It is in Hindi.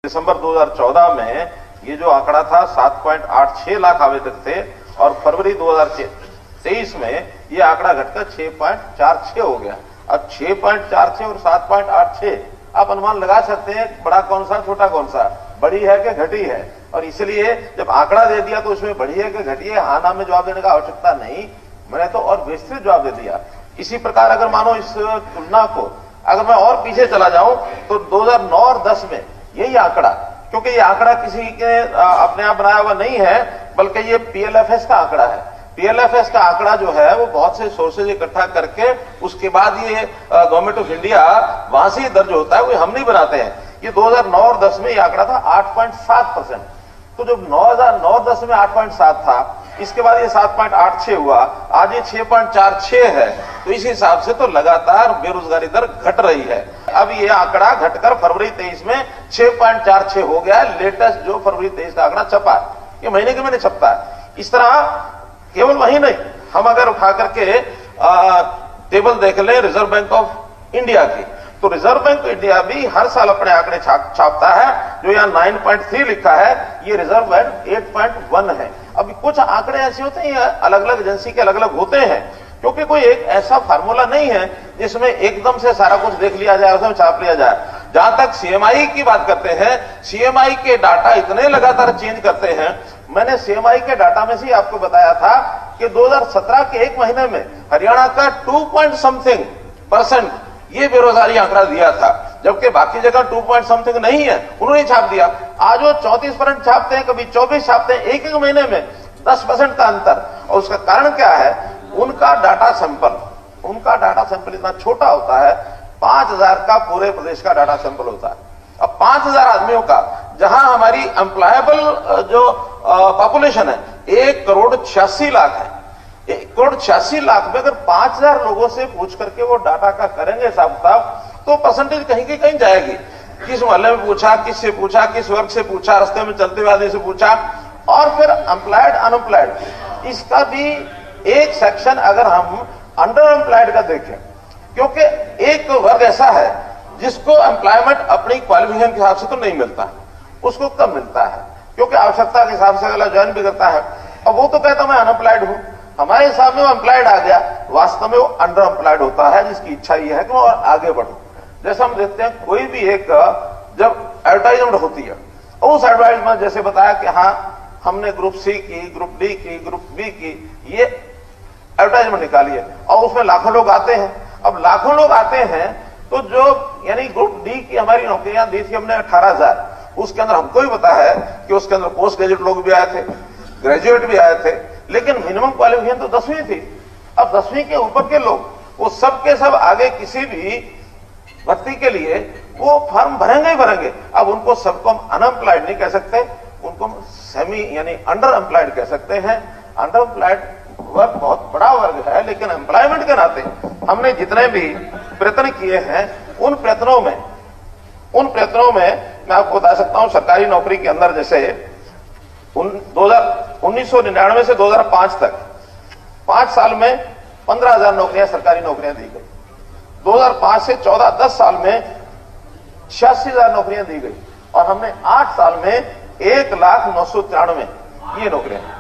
दिसंबर 2014 में ये जो आंकड़ा था 7.86 लाख आवेदक थे और फरवरी 2023 में ये आंकड़ा घटकर 6.46 हो गया। अब 6.46 और 7.86 आप अनुमान लगा सकते हैं बड़ा कौन सा छोटा कौन सा, बड़ी है कि घटी है। और इसलिए जब आंकड़ा दे दिया तो उसमें बड़ी है कि घटी है, हाँ ना में जवाब देने का आवश्यकता नहीं, मैंने तो और विस्तृत जवाब दे दिया। इसी प्रकार अगर मानो इस तुलना को अगर मैं और पीछे चला जाऊं तो 2009 और 10 में यही आंकड़ा, क्योंकि ये आंकड़ा किसी के अपने आप बनाया हुआ नहीं है बल्कि ये पीएलएफएस का आंकड़ा है। पीएलएफएस का आंकड़ा जो है वो बहुत से सोर्सेज इकट्ठा करके उसके बाद ये गवर्नमेंट ऑफ इंडिया वहां से दर्ज होता है, वो हम नहीं बनाते हैं। ये 2009 और 10 में ये आंकड़ा था 8.7%। तो जब 2009-10 में 8.7 था, इसके बाद ये 7.86 हुआ, आज ये 6.46 है, तो इस हिसाब से तो लगातार बेरोजगारी दर घट रही है। अब ये आंकड़ा घटकर फरवरी 23 में 6.46 हो गया है। लेटेस्ट जो फरवरी 23 का आंकड़ा छपा है, ये महीने के महीने छपता है। इस तरह केवल वही नहीं, हम अगर उठा करके टेबल देख लें रिजर्व बैंक ऑफ इंडिया की, तो रिजर्व बैंक ऑफ इंडिया भी हर साल अपने आंकड़े छापता है। जो यहाँ 9.3 लिखा है, ये रिजर्व बैंक 8.1 है। अब कुछ आंकड़े ऐसे होते हैं, अलग अलग एजेंसी के अलग अलग होते हैं, क्योंकि कोई एक ऐसा फार्मूला नहीं है जिसमें एकदम से सारा कुछ देख लिया जाए, उसमें छाप लिया जाए। जहां तक सीएमआई की बात करते हैं, सीएमआई के डाटा इतने लगातार चेंज करते हैं। मैंने सीएमआई के डाटा में से आपको बताया था कि 2017 के एक महीने में हरियाणा का 2% ये बेरोजगारी आंकड़ा दिया था, जबकि बाकी जगह 2 नहीं है, उन्होंने छाप दिया। आज वो 34% छापते हैं, कभी 24 छापते हैं, एक एक महीने में 10% का अंतर। और उसका कारण क्या है? उनका डाटा सैंपल इतना छोटा होता है, 5000 का पूरे प्रदेश का डाटा सैंपल होता है। अब 5000 आदमियों का, जहां हमारी एम्प्लॉयबल जो पॉपुलेशन है 1,86,00,000 है, 1,86,00,000 में अगर 5000 लोगों से पूछ करके वो डाटा का करेंगे हिसाब किताब, तो परसेंटेज कहीं की कहीं जाएगी। किस मोहल्ले में पूछा, किससे पूछा, किस वर्ग से पूछा, रास्ते में चलते हुए आदमी से पूछा, और फिर एम्प्लॉयड अनएम्प्लॉयड, इसका भी एक सेक्शन अगर हम अंडर एम्प्लॉयड का देखें, क्योंकि एक वर्ग ऐसा है जिसको एम्प्लॉयमेंट अपनी क्वालिफिकेशन के हिसाब से तो नहीं मिलता, उसको कम मिलता है, क्योंकि आवश्यकता के हिसाब से अगला ज्वाइन भी करता है। अब वो तो कहता मैं अनएम्प्लॉयड हूं, हमारे हिसाब में वो एम्प्लॉयड आ गया, वास्तव में वो अंडर एम्प्लॉयड होता है, जिसकी इच्छा ये है कि वो और आगे बढ़ो। जैसे हम देखते हैं कोई भी एक जब एडवर्टाइजमेंट होती है, उस एडवर्टाइजमेंट जैसे बताया कि हाँ हमने ग्रुप सी की, ग्रुप डी की, ग्रुप बी की, ये एडवर्टाइजमेंट निकाली है, और उसमें लाखों लोग आते हैं। अब लाखों लोग आते हैं तो जो यानी ग्रुप डी की हमारी नौकरियां दी थी हमने 18,000, उसके अंदर हमको भी पता है कि उसके अंदर पोस्ट ग्रेजुएट लोग भी आए थे, ग्रेजुएट भी आए थे, लेकिन मिनिमम क्वालिफिकेशन तो 10वीं थी। अब 10वीं के ऊपर के लोग, वो सब के सब आगे किसी भी भर्ती के लिए वो फॉर्म भरेंगे ही भरेंगे। अब उनको सबको हम अनएम्प्लॉयड नहीं कह सकते, उनको सेमी यानी अंडर एम्प्लॉयड कह सकते हैं। अंडर एम्प्लॉयड वर्ग बहुत बड़ा वर्ग है, लेकिन एम्प्लॉयमेंट के नाते हमने जितने भी प्रयत्न किए हैं, उन प्रयत्नों में मैं आपको बता सकता हूं, सरकारी नौकरी के अंदर जैसे 1999 से 2005 तक 5 साल में 15,000 नौकरियां, सरकारी नौकरियां दी गई। 2005 से 14-10 साल में 86,000 नौकरियां दी गई, और हमने 8 साल में 1,09,93 ये नौकरियां